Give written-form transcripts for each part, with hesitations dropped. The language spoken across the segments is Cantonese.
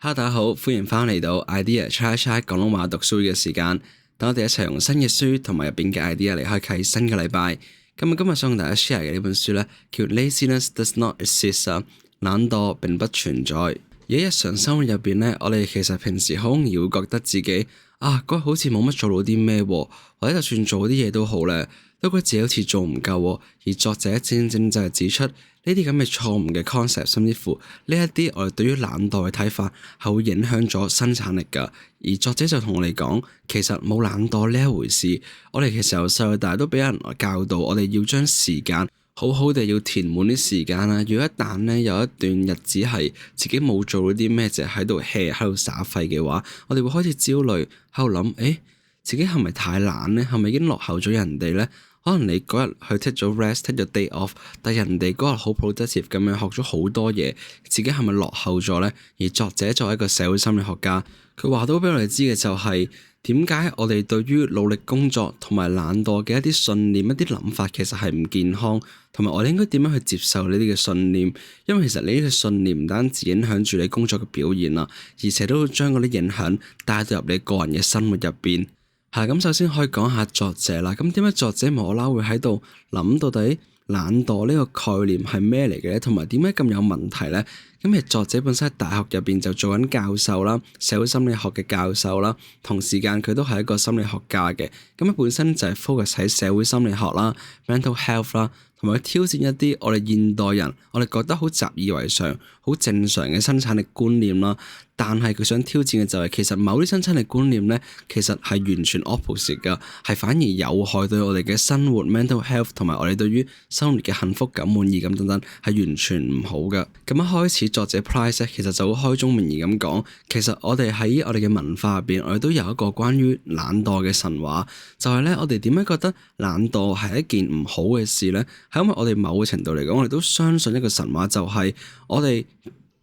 Hello，大家好，歡迎翻嚟到 idea try try 廣東話讀書嘅時間，等我哋一齊用新嘅書同埋入邊嘅 idea 嚟開啟新嘅禮拜。今日想同大家 share 嘅呢本書呢，叫 Laziness Does Not Exist 啊，懶惰並不存在。而喺日常生活入邊呢，我哋其實平時好容易會覺得自己嗰日好似冇乜做到啲咩，或者就算做啲嘢都好咧，都覺得自己好似做唔夠。而作者正正就係指出呢啲咁嘅錯誤嘅 concept，甚至乎呢一啲我哋對於懶惰嘅睇法係會影響咗生產力㗎。而作者就同我哋講，其實冇懶惰呢一回事。我哋其實由細到大都俾人教導，我哋要將時間好好地要填滿啲時間啦。如果一旦咧有一段日子係自己冇做到啲咩，就喺度 hea 喺度耍廢嘅話，我哋會開始焦慮，喺度諗，自己係咪太懶咧？係咪已經落後咗人哋咧？可能你嗰日去 take 咗 rest，take 咗 day off， 但係人哋嗰日好 productive 咁樣學咗好多嘢，自己係咪落後咗咧？而作者作為一個社會心理學家，佢話到俾我哋知嘅就係點解我哋對於努力工作同埋懶惰嘅一啲信念、一啲諗法其實係唔健康，同埋我哋應該點樣去接受呢啲嘅信念？因為其實你呢個信念唔單止影響住你工作嘅表現啦，而且都會將嗰啲影響帶到入你個人嘅生活入邊。咁首先可以講下作者啦。咁點解作者無啦啦會喺度諗到底懶惰呢個概念係咩嚟嘅咧？同埋點解咁有問題咧？咁其實作者本身喺大學入邊就做緊教授啦，社會心理學嘅教授啦，同時間佢都係一個心理學家嘅。咁本身就係 focus 喺社會心理學啦、mental health 啦，同埋挑戰一啲我哋現代人我哋覺得好習以為常、好正常嘅生產力觀念啦。但係佢想挑戰嘅就係，其實某啲生產力觀念咧，其實係完全 opposite 噶，係反而有害對我哋嘅生活 mental health 同埋我哋對於生活嘅幸福感、滿意感等等係完全唔好噶。咁一開始作者 Price 其實就好開宗明義咁講，其實我哋喺我哋嘅文化入邊，我哋都有一個關於懶惰嘅神話，就係咧我哋點解覺得懶惰係一件唔好嘅事咧？係因為我哋某個程度嚟講，我哋都相信一個神話，就係我哋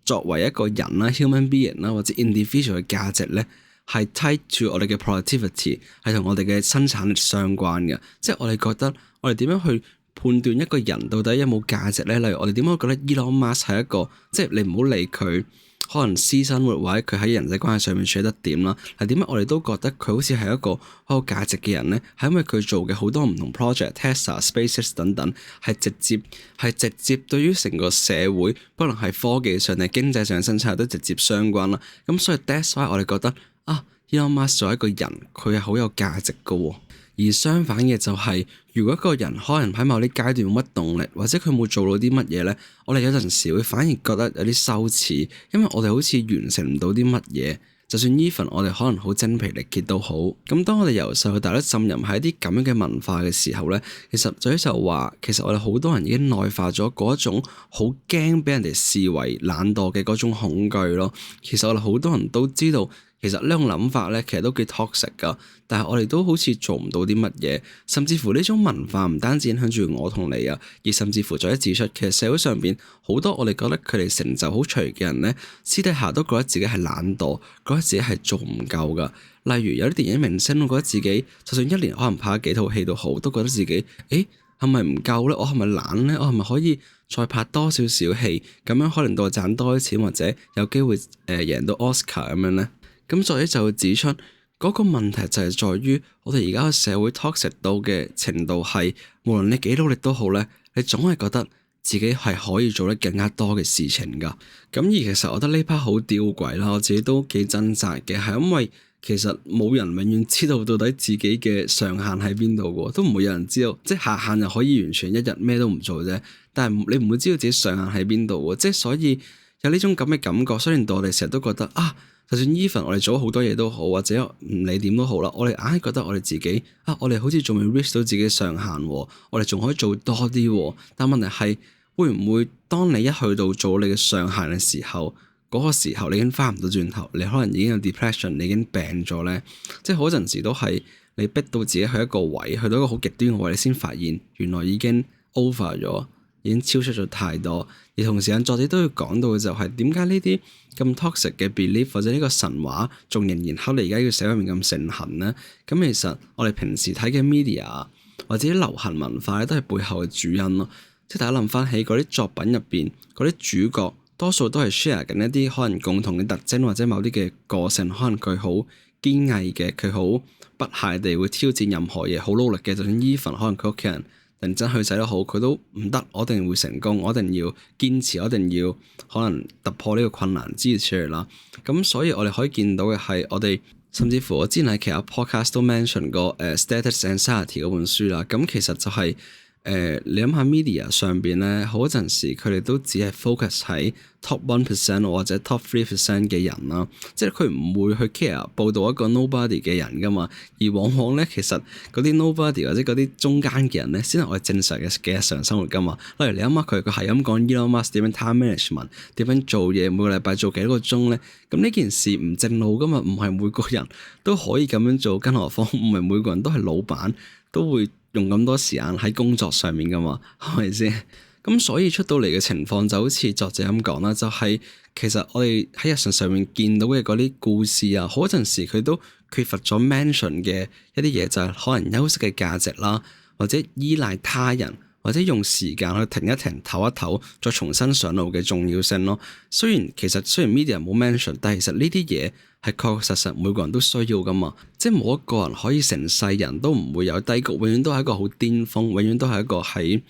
作為一個人啦 human being 啦，或者 individual 嘅價值咧，係 tied to 我哋嘅 productivity， 係同我哋嘅生產力相關嘅。即係我哋覺得我哋點樣去判斷一個人到底有冇價值咧？例如我哋點解覺得 Elon Musk 係一個，即係你唔好理佢可能私生活或者佢喺人際關係上面處理得點啦，係點解我哋都覺得佢好似係一個好有價值嘅人咧？係因為佢做嘅好多唔同 project、Tesla、SpaceX 等等，係直接對於成個社會，不論係科技上定經濟上嘅生產都直接相關啦。咁所以 that's why 我哋覺得Elon Musk 作為一個人，佢係好有價值噶喎。而相反嘅就係，如果一個人可能喺某啲階段冇乜動力，或者佢冇做到啲乜嘢咧，我哋有陣時會反而覺得有啲羞恥，因為我哋好似完成唔到啲乜嘢。就算 even 我哋可能好精疲力竭都好，咁當我哋由細到大都浸淫喺一啲咁樣嘅文化嘅時候咧，其實就話，其實我哋好多人已經內化咗嗰一種好驚俾人哋視為懶惰嘅嗰種恐懼咯。其實我哋好多人都知道，其實呢種諗法咧，其實都幾 toxic 噶，但係我哋都好似做唔到啲乜嘢，甚至乎呢種文化唔單止影響住我同你啊，而甚至乎再一指出，其實社會上邊好多我哋覺得佢哋成就好隨嘅人咧，私底下都覺得自己係懶惰，覺得自己係做唔夠噶。例如有啲電影明星，我覺得自己就算一年可能拍咗幾套戲都好，都覺得自己係咪唔夠咧？我係咪懶咧？我係咪可以再拍多少少戲，咁樣可能到賺多啲錢，或者有機會贏到 Oscar 咁樣咧？咁作者就會指出嗰個問題就係在於我哋而家嘅社會 toxic 到嘅程度係，無論你幾努力都好咧，你總係覺得自己係可以做得更加多嘅事情噶。咁而其實我覺得呢 part 好吊詭啦，我自己都幾掙扎嘅，係因為其實冇人永遠知道到底自己嘅上限喺邊度嘅，都唔會有人知道，即係下限就可以完全一日咩都唔做啫。但係你唔會知道自己上限喺邊度喎，即係所以有呢種咁嘅感覺，雖然到我哋成日都覺得就算 even 我哋做好多嘢都好，或者唔理點都好啦，我哋硬係覺得我哋自己我哋好似仲未 reach 到自己嘅上限喎，我哋仲可以做多啲喎。但問題係會唔會當你一去到做你嘅上限嘅時候，嗰個時候你已經翻唔到轉頭，你可能已經有 depression， 你已經病咗咧。即係好陣時都係你逼到自己去一個位，去到一個好極端嘅位，你先發現原來已經 over 咗，已經超出咗太多。而同時間作者都要講到嘅就係點解呢啲咁 toxic 嘅 belief 或者呢個神話仲仍然喺你而家呢個社會入面咁盛行咧？咁其實我哋平時睇嘅 media 或者啲流行文化咧，都係背後嘅主因咯。即係大家諗翻起嗰啲作品入邊嗰啲主角多數都係 share 緊一啲可能共同嘅特徵或者某啲嘅個性，可能佢好堅毅嘅，佢好不懈地會挑戰任何嘢，好努力嘅。就算 even 可能佢屋企人認真去使都好，佢都唔得，我一定會成功，我一定要堅持，我一定要可能突破呢個困難之類出嚟啦。咁所以我哋可以見到嘅係我哋。甚至乎我之前喺其他 podcast 都 mention 過Status Anxiety 嗰本書啦，咁其實就係、你諗下 media 上邊咧，好多陣時佢哋都只係 focus 喺 top 1% 或者 top 3% 嘅人啦，即係佢唔會去 care 報導一個 nobody 嘅人噶嘛，而往往咧其實嗰啲 nobody 或者嗰啲中間嘅人咧，先係我哋正常嘅日常生活噶嘛。例如你諗下佢係咁講 Elon Musk 點樣 time management， 點樣做嘢，每個禮拜做幾多個鐘咧，咁呢件事唔正路噶嘛，唔係每個人都可以咁樣做，更何況唔係每個人都係老闆都會用咁多時間喺工作上面噶嘛，係咪先？咁所以出到嚟嘅情況就好似作者咁講啦，就係其實我哋喺日常上面見到嘅嗰啲故事啊，好多陣時佢都缺乏咗 mention 嘅一啲嘢，就係可能休息嘅價值啦，或者依賴他人，或者用時間去停一停、唞一唞，再重新上路嘅重要性咯。雖然 media 冇 mention， 但係其實呢啲嘢係確確實實每個人都需要噶嘛。即係冇一個人可以成世人都唔會有低谷，永遠都係一個好巔峰，永遠都係一個喺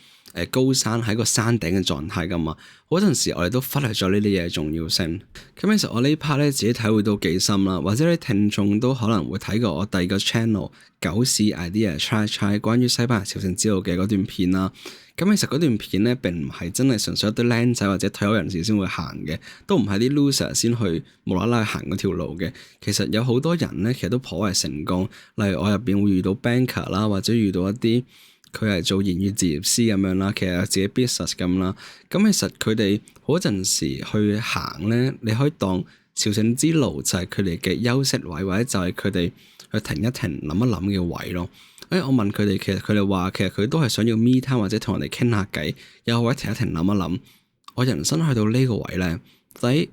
高山喺個山頂嘅狀態噶嘛。好陣時我哋都忽略咗呢啲嘢嘅重要性。咁其實我呢 part 咧自己體會到幾深啦，或者啲聽眾都可能會睇過我第二個 channel 狗屎 idea try 關於西班牙朝聖之路嘅嗰段片啦。咁其實嗰段片咧並唔係真係純粹一堆僆仔或者退休人士先會行嘅，都唔係啲 loser 先去無啦啦行嗰條路嘅。其實有好多人咧，其實都頗為成功。例如我入邊會遇到 banker 啦，或者遇到一啲佢係做言語治療師咁樣啦，其實有自己 business 咁啦。咁其實佢哋好陣時去行咧，你可以當朝聖之路就係佢哋嘅休息位，或者就係佢哋去停一停、諗一諗嘅位咯。我問佢哋，其實佢哋話其實佢都係想要 me time 或者同人哋傾下偈，有個位停一停、諗一諗。我人生去到呢個位咧，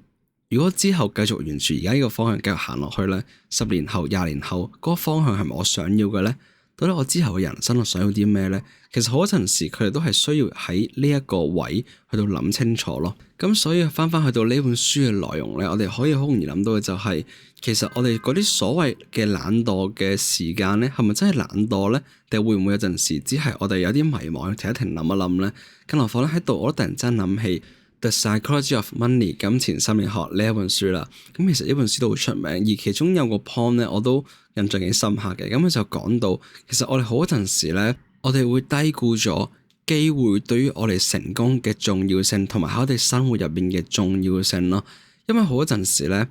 如果之後繼續沿住而家呢個方向繼續行落去咧，10年後、20年後嗰個方向係咪我想要嘅咧？到底我之後嘅人生我想要啲咩咧？其實好多陣時佢哋都係需要喺呢一個位去到諗清楚咯。咁所以翻去到呢本書嘅內容咧，我哋可以好容易諗到嘅就係，其實我哋嗰啲所謂嘅懶惰嘅時間咧，係咪真係懶惰咧？定會唔會有陣時只係我哋有啲迷茫，停一停諗一諗咧？更何況咧喺度，我都突然間諗起The Psychology of Money 金錢心理學呢一本書啦。咁其實呢本書都好出名，而其中有個 point 咧，我都印象幾深刻嘅。咁佢就講到，其實我哋好陣時咧，我哋會低估咗機會對於我哋成功嘅重要性，同埋喺我哋生活入邊嘅重要性咯。因為好陣時咧，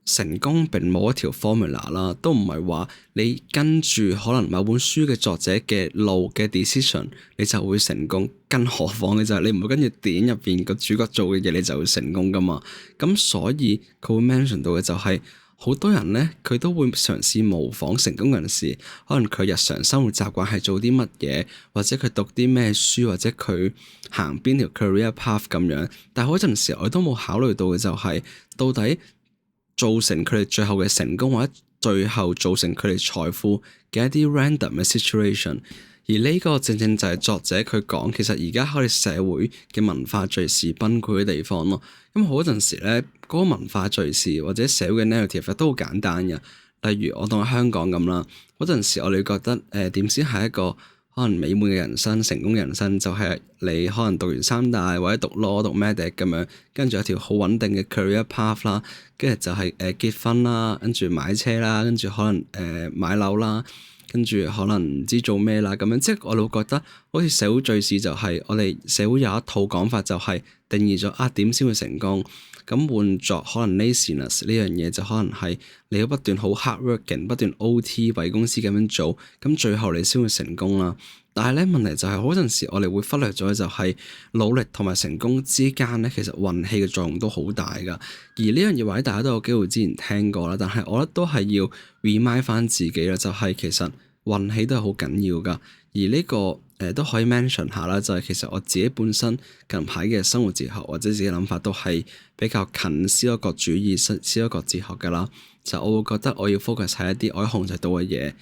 成功並冇一條 formula 啦，都唔係話你跟住可能某本書嘅作者嘅路嘅 decision 你就會成功，更何況嘅就係你唔會跟住電影入邊個主角做嘅嘢你就會成功噶嘛。咁所以佢會 mention 到嘅就係，好多人咧佢都會嘗試模仿成功人士，可能佢日常生活習慣係做啲乜嘢，或者佢讀啲咩書，或者佢行邊條 career path 咁樣。但係好陣時我都冇考慮到嘅就係，到底造成佢哋最後嘅成功，或者最後造成佢哋財富嘅一啲 random 嘅 situation，而呢個正正就係作者佢講，其實而家我哋社會嘅文化敘事崩潰嘅地方咯。咁好陣時咧，嗰個文化敘事或者社會嘅 narrative 都好簡單嘅。例如我當喺香港咁啦，嗰陣時我哋覺得點先係一個可能美滿嘅人生、成功嘅人生，就係你可能讀完三大或者讀 law、讀 medic 咁樣，跟住有條好穩定嘅 career path 啦，跟住就係結婚啦，跟住買車啦，跟住可能買樓啦，跟住可能唔知做咩啦咁樣。即係我哋會覺得好似社會敘事就係我哋社會有一套講法，就係定義咗點先會成功。咁換作可能 laziness 呢樣嘢就可能係你要不斷好 hard working， 不斷 OT 為公司咁樣做，咁最後你先會成功啦。但係咧問題就係，好陣時我哋會忽略咗就係努力同埋成功之間咧，其實運氣嘅作用都好大噶。而呢樣嘢或者大家都有機會之前聽過啦，但係我覺得都係要 remind 翻自己啦，就係其實運氣都係好緊要噶。而呢個都可以 mention 下啦，就係其實我自己本身近排嘅生活哲學或者自己諗法都係比較近斯多葛主義、斯多葛哲學噶啦。就我會覺得我要 focus 喺一啲我可以控制到嘅嘢，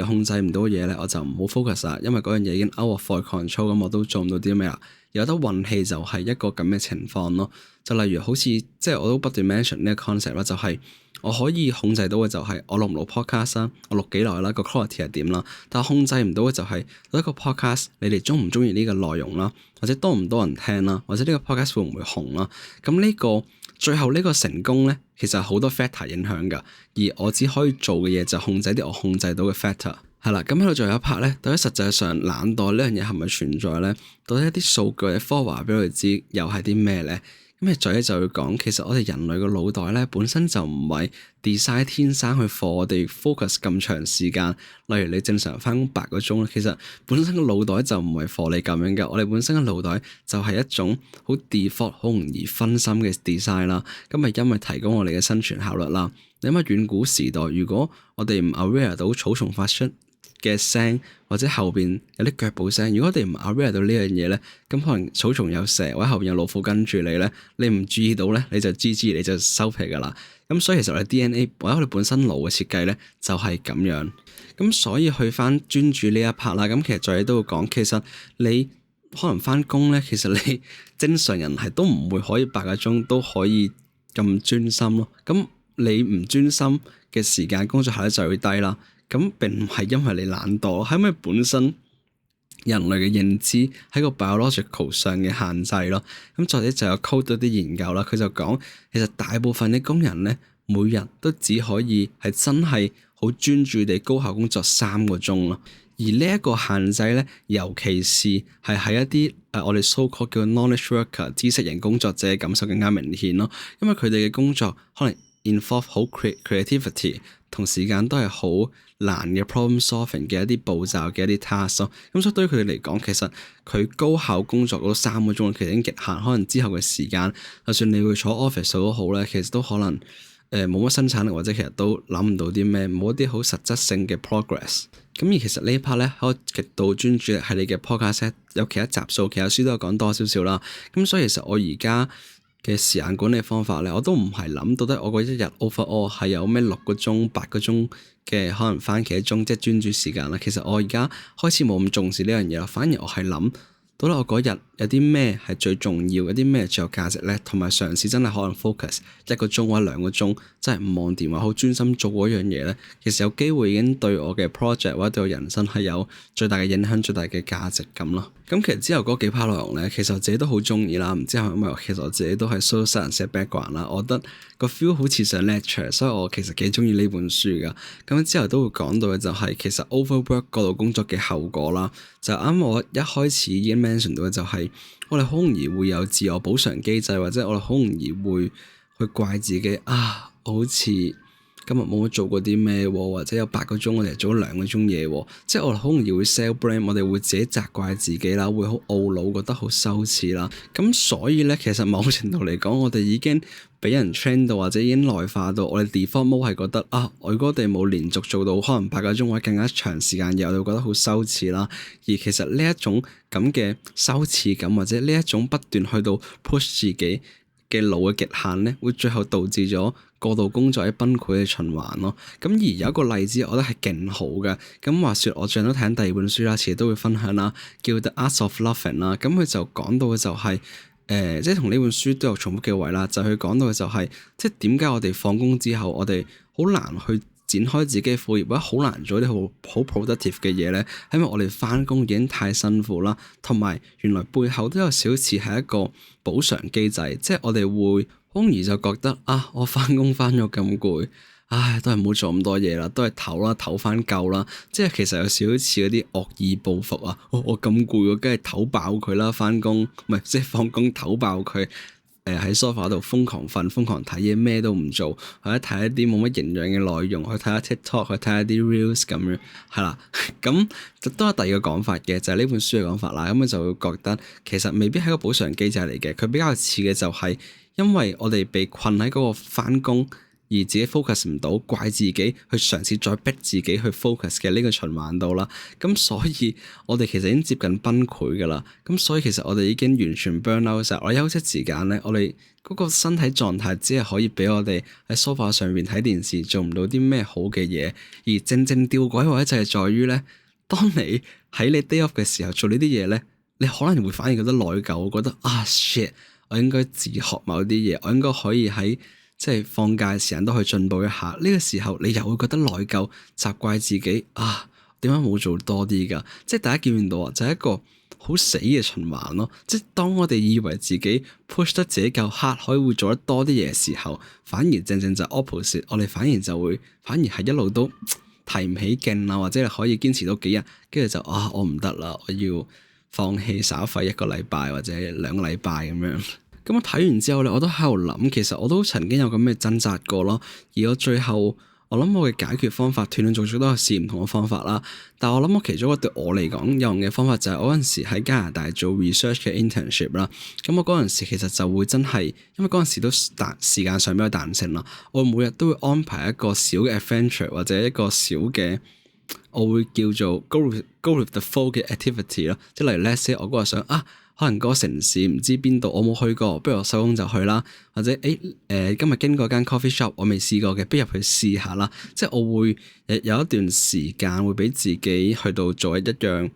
而控制唔到嘅嘢咧，我就唔好 focus 啦，因為嗰樣嘢已經 out of my control，咁我都做唔到啲咩啦。有得運氣就係一個咁嘅情況咯。就例如好似即係我都不斷 mention 呢個 concept 啦，就係我可以控制到嘅就係我錄唔錄 podcast 啦，我錄幾耐啦，個 quality 係點啦，但係控制唔到嘅就係一個 podcast 你哋中唔中意呢個內容啦，或者多唔多人聽啦，或者呢個 podcast 會唔會紅啦。咁呢個最後呢個成功咧，其實好多 factor 影響㗎，而我只可以做嘅嘢就控制啲我控制到嘅 factor。係啦，咁喺度仲有一 part 咧，到底實際上懶惰呢樣嘢係咪存在咧？到底一啲數據嘅科學話俾我哋知又係啲咩咧？咁誒，再咧就會講，其實我哋人類個腦袋咧本身就唔係 design 天生去 for 我哋 focus 咁長時間。例如你正常返工8個鐘咧，其實本身個腦袋就唔係 for 你咁樣嘅。我哋本身嘅腦袋就係一種好 default 好容易分心嘅 design 啦。咁係因為提高我哋嘅生存效率啦。你諗下遠古時代，如果我哋唔 aware 到草叢發出嘅聲或者後邊有啲腳步聲，如果我哋唔 aware 到呢樣嘢咧，咁可能草叢有蛇或者後邊有老虎跟住你咧，你唔注意到咧，你就 GG 你就收皮噶啦。咁所以其實我哋 DNA 或者我哋本身腦嘅設計咧就係咁樣。咁所以去翻專注呢一 part 啦。咁其實再都會講，其實你可能翻工咧，其實你正常人係都唔會可以8個鐘都可以咁專心咯。咁你唔專心嘅時間，工作效率就會低啦。咁並唔係因為你懶惰，係因為本身人類嘅認知喺個 biological 上嘅限制咯。咁作者就有 quote 到啲研究啦，佢就講其實大部分嘅工人咧，每日都只可以係真係好專注地高效工作3個鐘咯。而呢一個限制咧，尤其是係喺一啲我哋 so called 叫 knowledge worker 知識型工作者嘅感受更加明顯咯。因為佢哋嘅工作可能 involve 好 creativity，同時間都係好難嘅 problem solving 嘅一啲步驟嘅一啲 task 咯。咁所以對於佢哋嚟講，其實佢高效工作嗰3個鐘其實已經極限。可能之後嘅時間，就算你會坐 office 都好咧，其實都可能冇乜生產力，或者其實都諗唔到啲咩，冇一啲好實質性嘅 progress。咁而其實呢一 part 咧，可以極度專注力係你嘅 podcast 有其他集數，其他書都有講多少少啦。咁所以其實我而家嘅時間管理方法咧，我都唔係諗到底我個一日 overall 係有咩6個鐘、8個鐘嘅可能番茄鐘，即係專注時間啦。其實我而家開始冇咁重視呢樣嘢啦，反而我係諗到底我嗰日有啲咩係最重要，有啲咩最有價值咧，同埋嘗試真係可能 focus 1個鐘或者2個鐘，真係唔望電話，好專心做嗰樣嘢咧。其實有機會已經對我嘅 project 或者對我人生係有最大嘅影響、最大嘅價值咁咯。咁其實之後嗰幾 part 內容咧，其實我自己都好中意啦。唔知係咪因為其實我自己都係 social science background 啦，我覺得個 feel 好似上 lecture，所以我其實幾中意呢本書噶。咁之後都會講到嘅就係其實 overwork 過度工作嘅後果啦。就啱我一開始已經 mention 到嘅就係我哋好容易會有自我補償機制，或者我哋好容易會去怪自己啊，好似今日冇乜做過啲咩，或者有8個鐘我哋做咗2個鐘嘢，即係我哋好容易會 self blame，我哋會自己責怪自己啦，會好懊惱，覺得好羞恥啦。咁所以咧，其實某程度嚟講，我哋已經俾人 train 到，或者已經內化到，我哋 default mode 係覺得啊，我如果我哋冇連續做到可能8個鐘或者更加長時間嘢，我哋會覺得好羞恥啦。而其實呢一種咁嘅羞恥感，或者呢一種不斷去到 push 自己嘅腦嘅極限咧，會最後導致咗過度工作喺崩潰嘅循環咯。咁而有一個例子，我覺得係勁好嘅。咁話說，我最近都睇緊第2本書啦，遲啲都會分享啦，叫 The Art of Loving 啦。咁佢就講到嘅就係即係同呢本書都有重複嘅位啦。就佢講到嘅就係，即係點解我哋放工之後，我哋好難去展開自己嘅副業，或者好難做啲好 productive 嘅嘢咧，係因為我哋翻工已經太辛苦啦，同埋原來背後都有少少似係一個補償機制，即係我哋會好容易就覺得啊，我翻工翻咗咁攰，唉，都係唔好做咁多嘢啦，都係唞啦，唞翻夠啦，即係其實有少少似嗰啲惡意報復啊！我咁攰，我梗係唞爆佢啦，翻工唔係即係放工唞爆佢。喺 sofa 度瘋狂瞓、瘋狂睇嘢，咩都唔做，或者睇一啲冇乜營養嘅內容，去睇下 TikTok，去睇下啲 reels 咁樣，係啦。咁都有第二個講法嘅，就係呢本書嘅講法啦。咁就會覺得其實未必係個補償機制嚟嘅，佢比較似嘅就係因為我哋被困喺嗰個翻工，而自己 focus 唔到，怪自己去嘗試再逼自己去 focus 嘅呢個循環度啦。咁所以我哋其實已經接近崩潰噶啦。咁所以其實我哋已經完全 burn out 晒。我休息時間咧，我哋嗰個身體狀態只係可以俾我哋喺 sofa 上面睇電視，做唔到啲咩好嘅嘢。而正正吊詭位就係在於咧，當你喺你 day off 嘅時候做呢啲嘢咧，你可能會反而覺得內疚，覺得shit，我應該自學某啲嘢，我應該可以喺即係放假嘅時間都去進步一下。呢個時候你又會覺得內疚，責怪自己點解冇做多啲㗎？即係大家見唔到啊，就係一個好死嘅循環咯。即係當我哋以為自己 push 得自己夠 hard，可以會做得多啲嘢嘅時候，反而正就 opposite，我哋反而係一路都提唔起勁啊，或者係可以堅持到幾日，跟住就我唔得啦，我要放棄耍廢1個禮拜或者2個禮拜咁樣。咁我睇完之後咧，我都喺度諗，其實我都曾經有咁嘅掙扎過咯。而我最後，我諗我嘅解決方法斷斷續續都係試唔同嘅方法啦。但係我諗我其中一個對我嚟講有用嘅方法就係我嗰陣時喺加拿大做 research 嘅 internship 啦。咁我嗰陣時其實就會真係，因為嗰陣時都時間上比較彈性啦，我每日都會安排一個小嘅 adventure 或者一個小嘅，我會叫做 go with the flow 嘅 activity 咯。即係例如 let's say 我嗰日想可能嗰個城市唔知邊度，我冇去過，不如我收工就去啦。或者今日經過間 coffee shop，我未試過嘅，不如入去試下啦。即係我會有一段時間會俾自己去到做一樣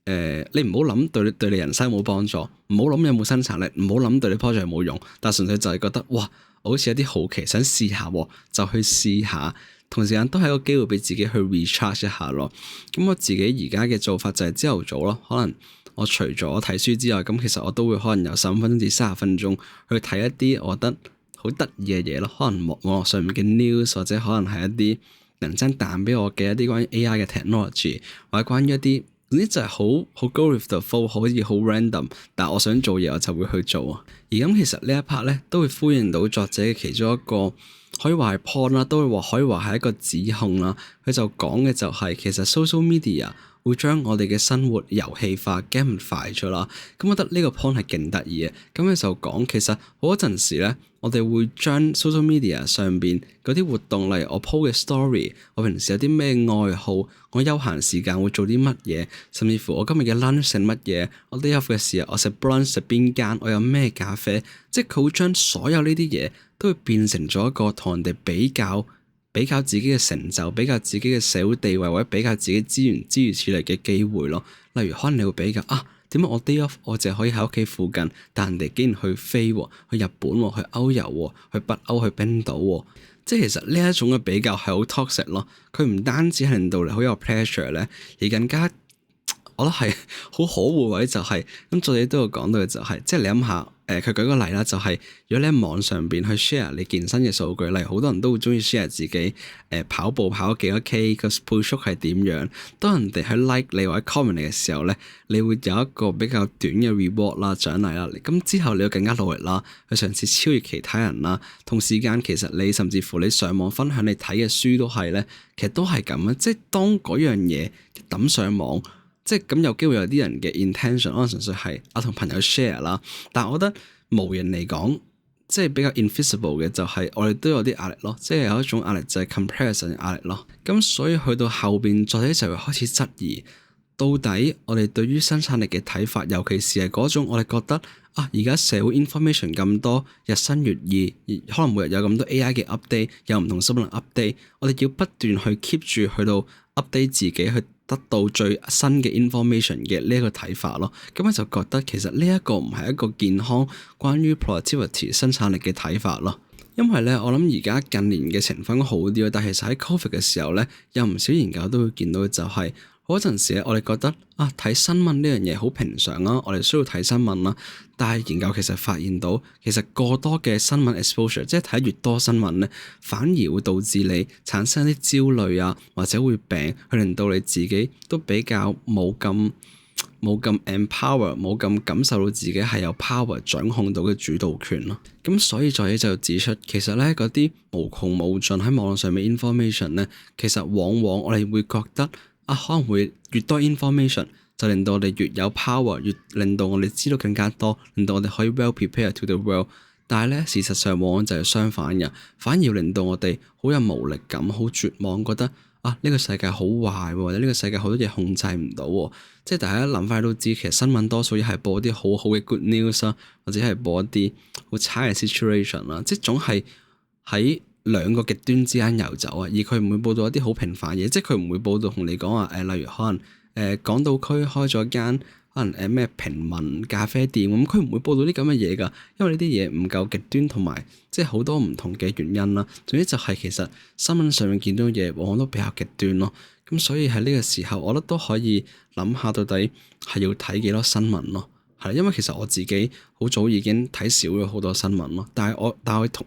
你唔好諗對你人生冇幫助，唔好諗有冇生產力，唔好諗對你 project 有冇用，但純粹就係覺得哇，我好似有啲好奇想試下，就去試下。同時間都係一個機會俾自己去 recharge 一下咯。咁我自己而家嘅做法就係朝頭早咯，可能我除咗睇書之外，咁其實我都會可能有15分鐘至30分鐘去睇一啲我覺得好得意嘅嘢咯。可能網絡上面嘅 news， 或者可能係一啲人生彈俾我嘅一啲關於 AI 嘅 technology， 或者關於一啲總之就係好 go with the flow， 可以好 random， 但係我想做嘢我就會去做。而咁其實呢一 part 咧都會呼應到作者嘅其中一個可以話係 point 啦，都可以話係一個指控啦。佢就講嘅就係其實 social media會將我哋嘅生活遊戲化 gamify 咗啦。咁我覺得呢個 point 係勁得意嘅。咁佢就講其實好多陣時咧，我哋會將 social media 上邊嗰啲活動，例如我 po 嘅 story， 我平時有啲咩愛好，我休閒時間會做啲乜嘢，甚至乎我今日嘅 lunch 食乜嘢，我 day off 嘅時候我食 brunch 食邊間，我有咩咖啡，即係佢會將所有呢啲嘢都會變成咗一個同人哋比較自己嘅成就，比較自己嘅社會地位，或者比較自己資源諸如此類嘅機會咯。例如可能你會比較點解我 day off 我淨係可以喺屋企附近，但人哋竟然去飛喎，去日本喎，去歐遊喎，去北歐，去冰島喎。即係其實呢一種嘅比較係好 toxic 咯。佢唔單止係令到你好有 pleasure 咧，而更加我覺得係好可惡位就係咁。作者都有講到嘅就係，即係你諗下。佢舉個例啦，就係如果你喺網上邊去 share 你健身嘅數據，例如好多人都會中意 share 自己跑步跑咗幾多 K 個配速係點樣。當人哋喺 like 你或者 comment 你嘅時候咧，你會有一個比較短嘅 reward 啦，獎勵啦。咁之後你要更加努力啦，去嘗試超越其他人啦。同時間其實你甚至乎你上網分享你睇嘅書都係咧，其實都係咁啊。即係當嗰樣嘢抌上網。即係咁有機會有啲人嘅 intention 可能純粹係我同朋友 share 啦，但係我覺得無形嚟講，即係比較 invisible 嘅就係我哋都有啲壓力咯，即係有一種壓力就係 comparison 嘅壓力咯。咁所以去到後邊作者就會開始質疑，到底我哋對於生產力嘅睇法，尤其是係嗰種我哋覺得而家社會 information 咁多，日新月異，可能每日有咁多 AI 嘅 update， 有唔同新聞 update， 我哋要不斷去 keep 住去到 update 自己去得到最新嘅 information 嘅呢一個睇法咯。咁我就覺得其實呢一個唔係一個健康關於 productivity 生產力嘅睇法咯。因為咧，我諗而家近年嘅情況好啲咯，但係其實喺 Covid 嘅時候咧，有唔少研究都會見到就係嗰陣時咧，我哋覺得睇新聞呢樣嘢好平常啦，我哋需要睇新聞啦。但係研究其實發現到，其實過多嘅新聞 exposure， 即係睇越多新聞咧，反而會導致你產生一啲焦慮或者會病，去令到你自己都比較冇咁 empower， 冇咁感受到自己係有 power 掌控到嘅主導權咯。咁所以作者就指出，其實咧嗰啲無窮無盡喺網絡上面 information 咧，其實往往我哋會覺得可能會越多 information 就令到我哋越有 power， 越令到我哋知道更加多，令到我哋可以 well prepared to the world。但係咧，事實上往往就係相反嘅，反而令到我哋好有無力感，好絕望，覺得呢個世界好壞，或者呢個世界好多嘢控制唔到。即係大家諗翻都知，其實新聞多數係播啲好好嘅 good news 啦，或者係播一啲好差嘅 situation 啦，即係總係喺兩個極端之間遊走而佢唔會報道一啲好平凡嘢，即係佢唔會報道同你講話例如可能港島區開咗間可能咩平民咖啡店咁，佢唔會報道啲咁嘅嘢㗎，因為呢啲嘢唔夠極端，同埋即係好多唔同嘅原因啦。總之就係其實新聞上面見到嘅嘢往往都比較極端咯。咁所以喺呢個時候，我覺得都可以諗下到底係要睇幾多新聞咯。係，因為其實我自己好早已經睇少咗好多新聞咯，但係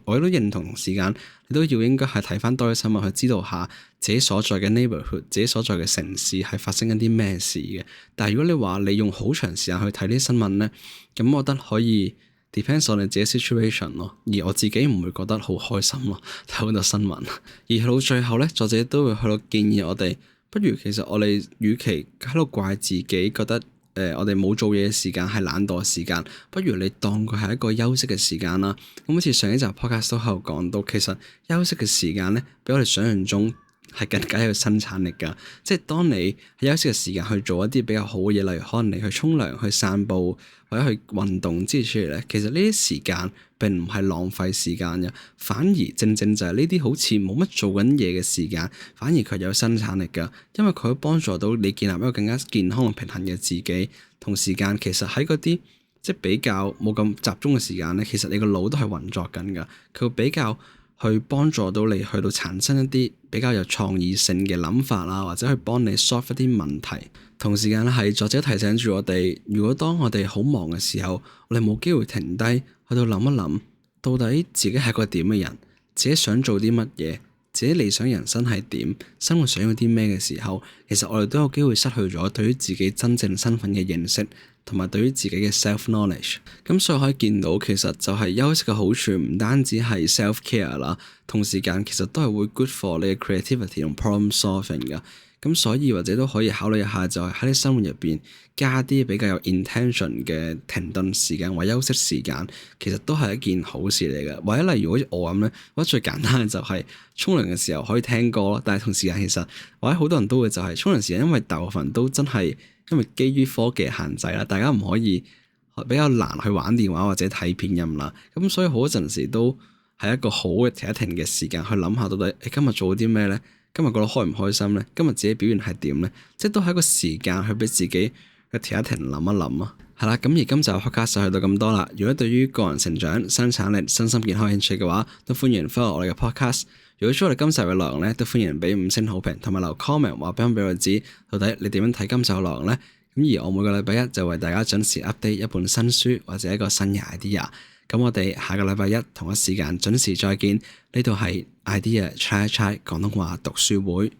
我都認同時間，你都要應該係睇翻多啲新聞，去知道下自己所在嘅 neighborhood，自己所在嘅城市係發生緊啲咩事嘅。但係如果你話你用好長時間去睇啲新聞咧，咁我覺得可以 depends on 你自己 situation 咯。而我自己唔會覺得好開心咯，睇好多新聞。而去到最後咧，作者都會去到建議我哋，不如其實我哋與其喺度怪自己覺得我哋冇做嘢嘅時間係懶惰嘅時間，不如你當佢係一個休息嘅時間啦。咁好似上一集 podcast 都喺度講到，其實休息嘅時間咧，比我哋想象中係更加有生產力㗎。即係當你喺休息嘅時間去做一啲比較好嘅嘢，例如可能你去沖涼、去散步或者去運動之類出嚟咧，其實呢啲時間並唔係浪費時間嘅，反而正正就係呢啲好似冇乜做緊嘢嘅時間，反而佢有生產力㗎，因為佢可以幫助到你建立一個更加健康同平衡嘅自己。同時間其實喺嗰啲即係比較冇咁集中嘅時間咧，其實你個腦都係運作緊㗎，佢會比較去幫助到你去到產生一啲比較有創意性嘅諗法啊，或者去幫你 solve 一啲問題。同時間咧，係作者提醒住我哋，如果當我哋好忙嘅時候，我哋冇機會停低去到諗一諗，到底自己係個點嘅人，自己想做啲乜嘢，自己理想人生係點，生活想要啲咩嘅時候，其實我哋都有機會失去咗對於自己真正身份嘅認識，同埋對於自己嘅 self knowledge。咁所以可以見到，其實就係休息嘅好處唔單止係 self care 啦，同時間其實都係會 good for 你嘅 creativity 同 problem solving 噶。咁所以或者都可以考慮一下，就係喺你生活入邊加啲比較有 intention 嘅停頓時間或休息時間，其實都係一件好事嚟嘅。或者例如好似我咁咧，我覺得最簡單嘅就係沖涼嘅時候可以聽歌咯。但係同時間其實或者好多人都會就係沖涼時間，因為大部分都真係因為基於科技限制啦，大家唔可以比較難去玩電話或者睇片音啦。咁所以好多陣時都係一個好嘅停一停嘅時間，去諗下到底你今日做咗啲咩咧？今日覺得開唔開心咧？今日自己表現係點咧？即係都係一個時間去俾自己去停一停諗一諗啊。係啦，咁而今集 podcast 就去到咁多啦。如果對於個人成長、生產力、身心健康興趣嘅話，都歡迎 follow 我哋嘅 podcast。如果中意我哋今集嘅內容咧，都歡迎俾5星好評，同埋留 comment 話俾我知，到底你點樣睇今集嘅內容咧？咁而我每個禮拜一就為大家準時 update 一本新書或者一個新嘅 idea。咁我哋下個禮拜一同一時間準時再見。呢度係 idea try 廣東話讀書會。